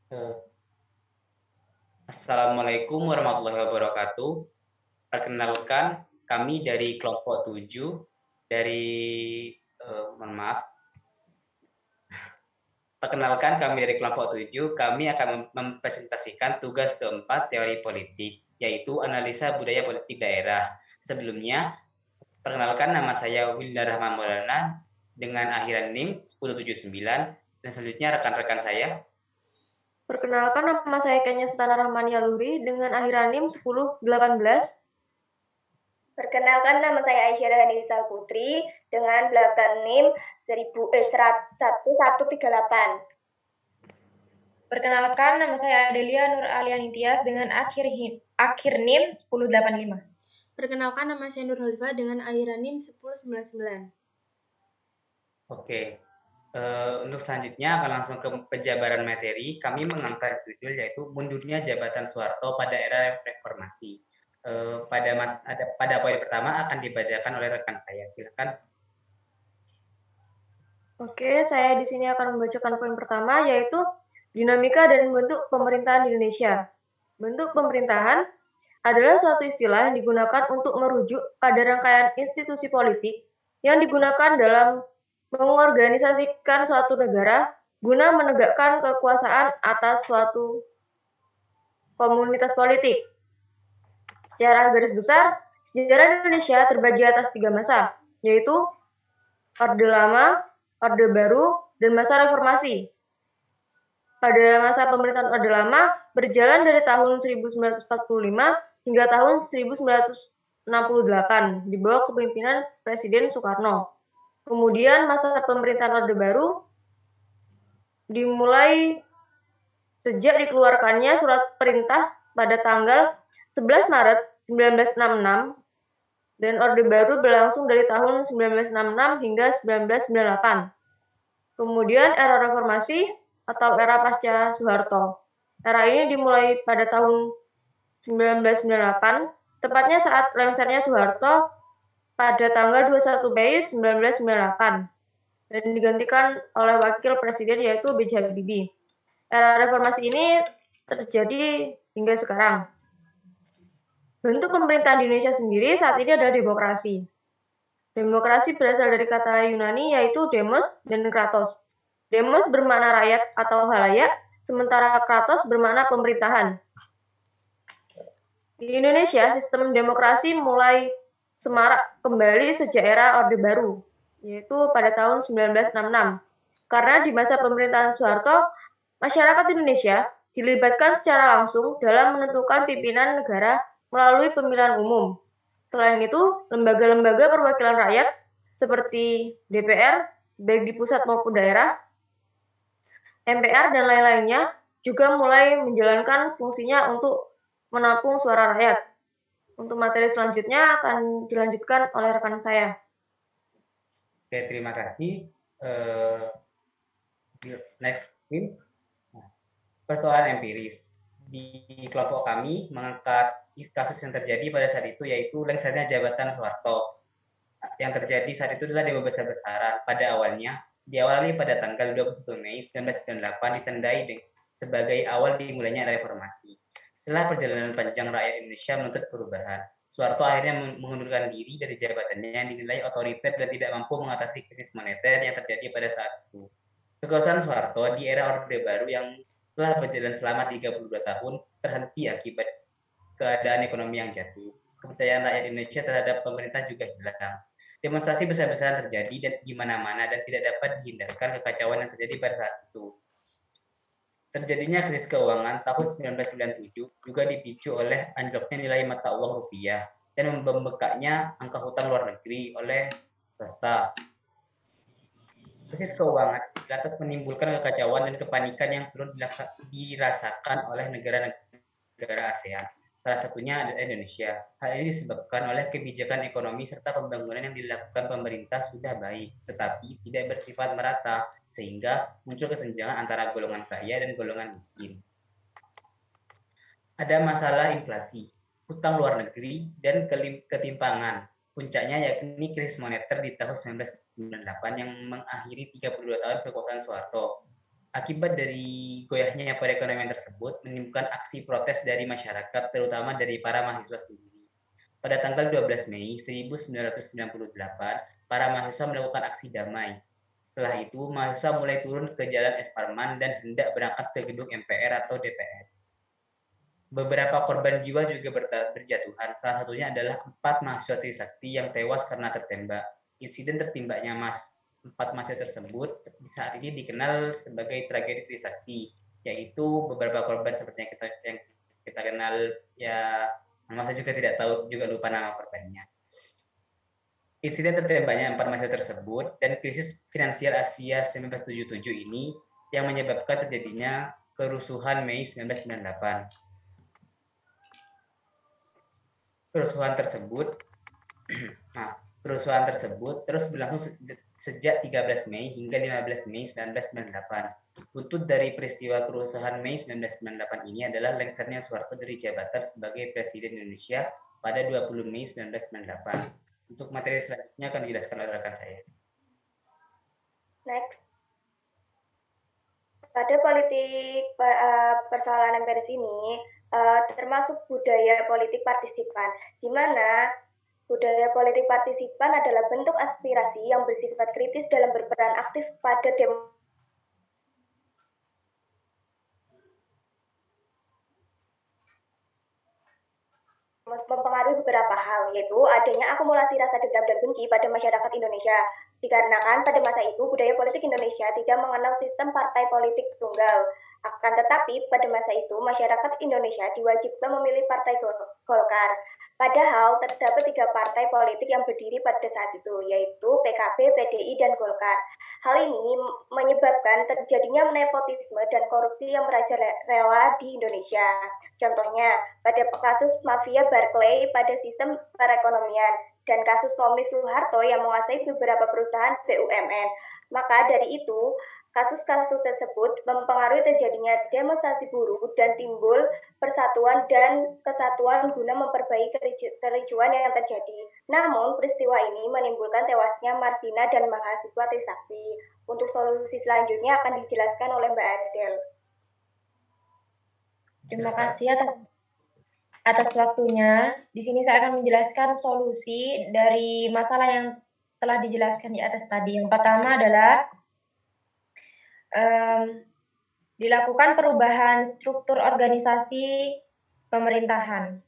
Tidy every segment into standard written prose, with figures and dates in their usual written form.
Eh, Assalamualaikum warahmatullahi wabarakatuh. Perkenalkan, kami dari kelompok 7 dari mohon maaf. Perkenalkan kami dari kelompok 7, kami akan mempresentasikan tugas keempat teori politik, yaitu analisa budaya politik daerah. Sebelumnya, perkenalkan nama saya Wilda Rahman Maulana dengan akhiran NIM 1079 dan selanjutnya rekan-rekan saya. Perkenalkan, nama saya Kenya Sentana Rahmania Luhri dengan akhiran NIM 1018. Perkenalkan, nama saya Aisyah Hanisa Putri dengan belakang NIM 1138. Perkenalkan, nama saya Adelia Nur Aliani Tias dengan akhir NIM 1085. Perkenalkan, nama saya Nur Halifah dengan akhiran NIM 1099. Oke, untuk selanjutnya akan langsung ke penjabaran materi. Kami mengangkat judul yaitu mundurnya jabatan Soeharto pada era reformasi. Pada poin pertama akan dibacakan oleh rekan saya. Silakan. Oke, saya di sini akan membacakan poin pertama, yaitu dinamika dan bentuk pemerintahan di Indonesia. Bentuk pemerintahan adalah suatu istilah yang digunakan untuk merujuk pada rangkaian institusi politik yang digunakan dalam mengorganisasikan suatu negara guna menegakkan kekuasaan atas suatu komunitas politik. Secara garis besar, sejarah Indonesia terbagi atas 3 masa, yaitu Orde Lama, Orde Baru, dan masa Reformasi. Pada masa pemerintahan Orde Lama berjalan dari tahun 1945 hingga tahun 1968 di bawah kepemimpinan Presiden Soekarno. Kemudian masa pemerintahan Orde Baru dimulai sejak dikeluarkannya surat perintah pada tanggal 11 Maret 1966 dan Orde Baru berlangsung dari tahun 1966 hingga 1998. Kemudian era reformasi atau era pasca Soeharto. Era ini dimulai pada tahun 1998, tepatnya saat lengsernya Soeharto pada tanggal 21 Mei 1998 dan digantikan oleh wakil presiden yaitu B.J. Habibie. Era reformasi ini terjadi hingga sekarang. Bentuk pemerintahan di Indonesia sendiri saat ini adalah demokrasi. Demokrasi berasal dari kata Yunani yaitu demos dan kratos. Demos bermakna rakyat atau halayak, sementara kratos bermakna pemerintahan. Di Indonesia, sistem demokrasi mulai semarak kembali sejak era Orde Baru, yaitu pada tahun 1966. Karena di masa pemerintahan Soeharto, masyarakat Indonesia dilibatkan secara langsung dalam menentukan pimpinan negara melalui pemilihan umum. Selain itu, lembaga-lembaga perwakilan rakyat seperti DPR, baik di pusat maupun daerah, MPR, dan lain-lainnya juga mulai menjalankan fungsinya untuk menampung suara rakyat. Untuk materi selanjutnya akan dilanjutkan oleh rekan saya. Oke, terima kasih. Next, Tim. Persoalan empiris. Di kelompok kami mengangkat kasus yang terjadi pada saat itu yaitu lengsernya jabatan Soeharto. Yang terjadi saat itu adalah demo besar-besaran. Pada awalnya, diawali pada tanggal 21 Mei 1998 ditandai sebagai awal dimulainya reformasi. Setelah perjalanan panjang rakyat Indonesia menuntut perubahan, Soeharto akhirnya mengundurkan diri dari jabatannya yang dinilai otoriter dan tidak mampu mengatasi krisis moneter yang terjadi pada saat itu. Kekuasaan Soeharto di era Orde Baru yang telah berjalan selama 32 tahun terhenti akibat keadaan ekonomi yang jatuh. Kepercayaan rakyat Indonesia terhadap pemerintah juga hilang. Demonstrasi besar-besaran terjadi dan di mana-mana dan tidak dapat dihindarkan kekacauan yang terjadi pada saat itu. Terjadinya krisis keuangan tahun 1997 juga dipicu oleh anjloknya nilai mata uang rupiah dan membengkaknya angka hutang luar negeri oleh swasta. Krisis keuangan dapat menimbulkan kekacauan dan kepanikan yang turut dirasakan oleh negara-negara ASEAN. Salah satunya adalah Indonesia. Hal ini disebabkan oleh kebijakan ekonomi serta pembangunan yang dilakukan pemerintah sudah baik, tetapi tidak bersifat merata, sehingga muncul kesenjangan antara golongan kaya dan golongan miskin. Ada masalah inflasi, hutang luar negeri, dan ketimpangan. Puncaknya yakni krisis moneter di tahun 1998 yang mengakhiri 32 tahun kekuasaan Soeharto. Akibat dari goyahnya perekonomian tersebut menimbulkan aksi protes dari masyarakat, terutama dari para mahasiswa sendiri. Pada tanggal 12 Mei 1998, para mahasiswa melakukan aksi damai. Setelah itu, mahasiswa mulai turun ke jalan Es Parman dan hendak berangkat ke gedung MPR atau DPR. Beberapa korban jiwa juga berjatuhan. Salah satunya adalah 4 mahasiswa Trisakti yang tewas karena tertembak. Insiden tertembaknya 4 mahasiswa tersebut saat ini dikenal sebagai tragedi Trisakti, yaitu beberapa korban seperti yang kita kenal, ya nama saya juga tidak tahu, juga lupa nama korbannya. Insiden tertembaknya 4 mahasiswa tersebut dan krisis finansial Asia 1977 ini yang menyebabkan terjadinya kerusuhan Mei 1998. Kerusuhan tersebut terus berlangsung sejak 13 Mei hingga 15 Mei 1998. Buntut dari peristiwa kerusuhan Mei 1998 ini adalah lengsernya Soeharto dari jabatan sebagai Presiden Indonesia pada 20 Mei 1998. Untuk materi selanjutnya akan dijelaskan oleh rekan saya. Next. Pada politik persoalan empiris ini, termasuk budaya politik partisipan, di mana budaya politik partisipan adalah bentuk aspirasi yang bersifat kritis dalam berperan aktif pada mempengaruhi beberapa hal, yaitu adanya akumulasi rasa dendam dan benci pada masyarakat Indonesia. Dikarenakan pada masa itu budaya politik Indonesia tidak mengenal sistem partai politik tunggal. Akan tetapi pada masa itu masyarakat Indonesia diwajibkan memilih partai Golkar. Padahal terdapat 3 partai politik yang berdiri pada saat itu, yaitu PKB, PDI, dan Golkar. Hal ini menyebabkan terjadinya nepotisme dan korupsi yang merajalela di Indonesia. Contohnya, pada kasus mafia Barclay pada sistem perekonomian, dan kasus Tommy Soeharto yang menguasai beberapa perusahaan BUMN. Maka dari itu, kasus-kasus tersebut mempengaruhi terjadinya demonstrasi buruh dan timbul persatuan dan kesatuan guna memperbaiki kericuan yang terjadi. Namun, peristiwa ini menimbulkan tewasnya Marsina dan mahasiswa Trisakti. Untuk solusi selanjutnya akan dijelaskan oleh Mbak Adel. Terima kasih atas waktunya. Di sini saya akan menjelaskan solusi dari masalah yang telah dijelaskan di atas tadi. Yang pertama adalah dilakukan perubahan struktur organisasi pemerintahan.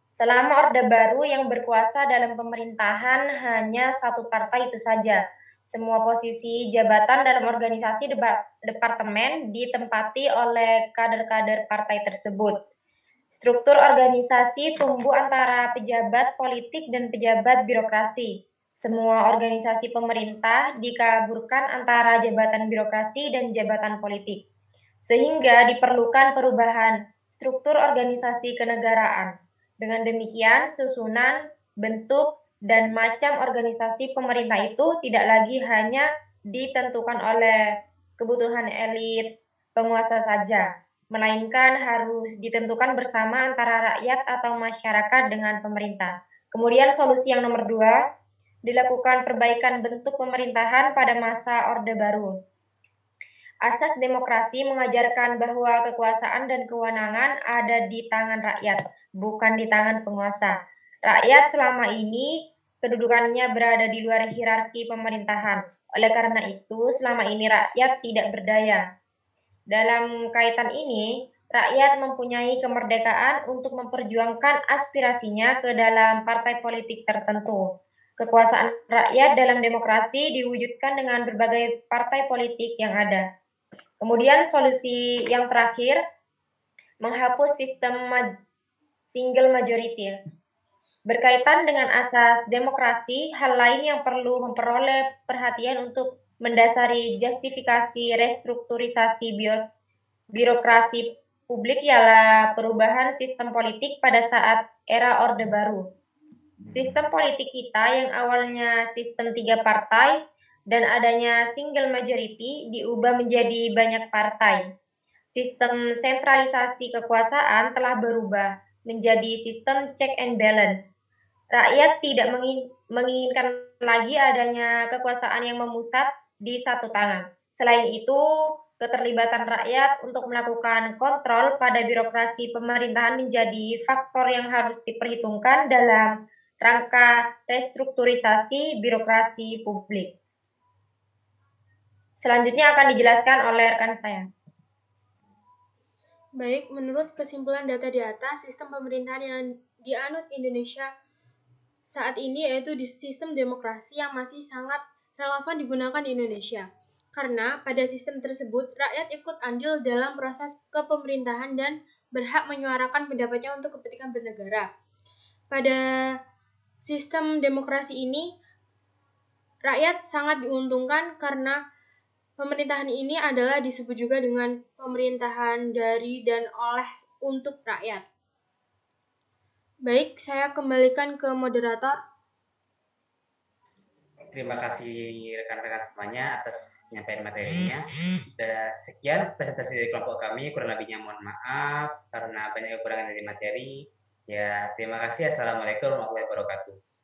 Selama Orde Baru yang berkuasa dalam pemerintahan hanya satu partai itu saja. Semua posisi jabatan dalam organisasi departemen ditempati oleh kader-kader partai tersebut. Struktur organisasi tumbuh antara pejabat politik dan pejabat birokrasi. Semua organisasi pemerintah dikaburkan antara jabatan birokrasi dan jabatan politik. Sehingga diperlukan perubahan struktur organisasi kenegaraan. Dengan demikian, susunan, bentuk, dan macam organisasi pemerintah itu tidak lagi hanya ditentukan oleh kebutuhan elit penguasa saja, melainkan harus ditentukan bersama antara rakyat atau masyarakat dengan pemerintah. Kemudian solusi yang nomor 2, dilakukan perbaikan bentuk pemerintahan pada masa Orde Baru. Asas demokrasi mengajarkan bahwa kekuasaan dan kewenangan ada di tangan rakyat, bukan di tangan penguasa. Rakyat selama ini kedudukannya berada di luar hierarki pemerintahan. Oleh karena itu, selama ini rakyat tidak berdaya. Dalam kaitan ini, rakyat mempunyai kemerdekaan untuk memperjuangkan aspirasinya ke dalam partai politik tertentu. Kekuasaan rakyat dalam demokrasi diwujudkan dengan berbagai partai politik yang ada. Kemudian solusi yang terakhir, menghapus sistem single majority. Berkaitan dengan asas demokrasi, hal lain yang perlu memperoleh perhatian untuk mendasari justifikasi restrukturisasi birokrasi publik ialah perubahan sistem politik pada saat era Orde Baru. Sistem politik kita yang awalnya sistem 3 partai dan adanya single majority diubah menjadi banyak partai. Sistem sentralisasi kekuasaan telah berubah menjadi sistem check and balance. Rakyat tidak menginginkan lagi adanya kekuasaan yang memusat di satu tangan. Selain itu, keterlibatan rakyat untuk melakukan kontrol pada birokrasi pemerintahan menjadi faktor yang harus diperhitungkan dalam rangka restrukturisasi birokrasi publik. Selanjutnya akan dijelaskan oleh rekan saya. Baik, menurut kesimpulan data di atas, sistem pemerintahan yang dianut Indonesia saat ini yaitu di sistem demokrasi yang masih sangat relevan digunakan di Indonesia. Karena pada sistem tersebut, rakyat ikut andil dalam proses kepemerintahan dan berhak menyuarakan pendapatnya untuk kepentingan bernegara. Pada sistem demokrasi ini, rakyat sangat diuntungkan karena pemerintahan ini adalah disebut juga dengan pemerintahan dari dan oleh untuk rakyat. Baik, saya kembalikan ke moderator. Terima kasih rekan-rekan semuanya atas penyampaian materinya. Dan sekian presentasi dari kelompok kami, kurang lebihnya mohon maaf karena banyak kekurangan dari materi. Ya, terima kasih. Assalamualaikum warahmatullahi wabarakatuh.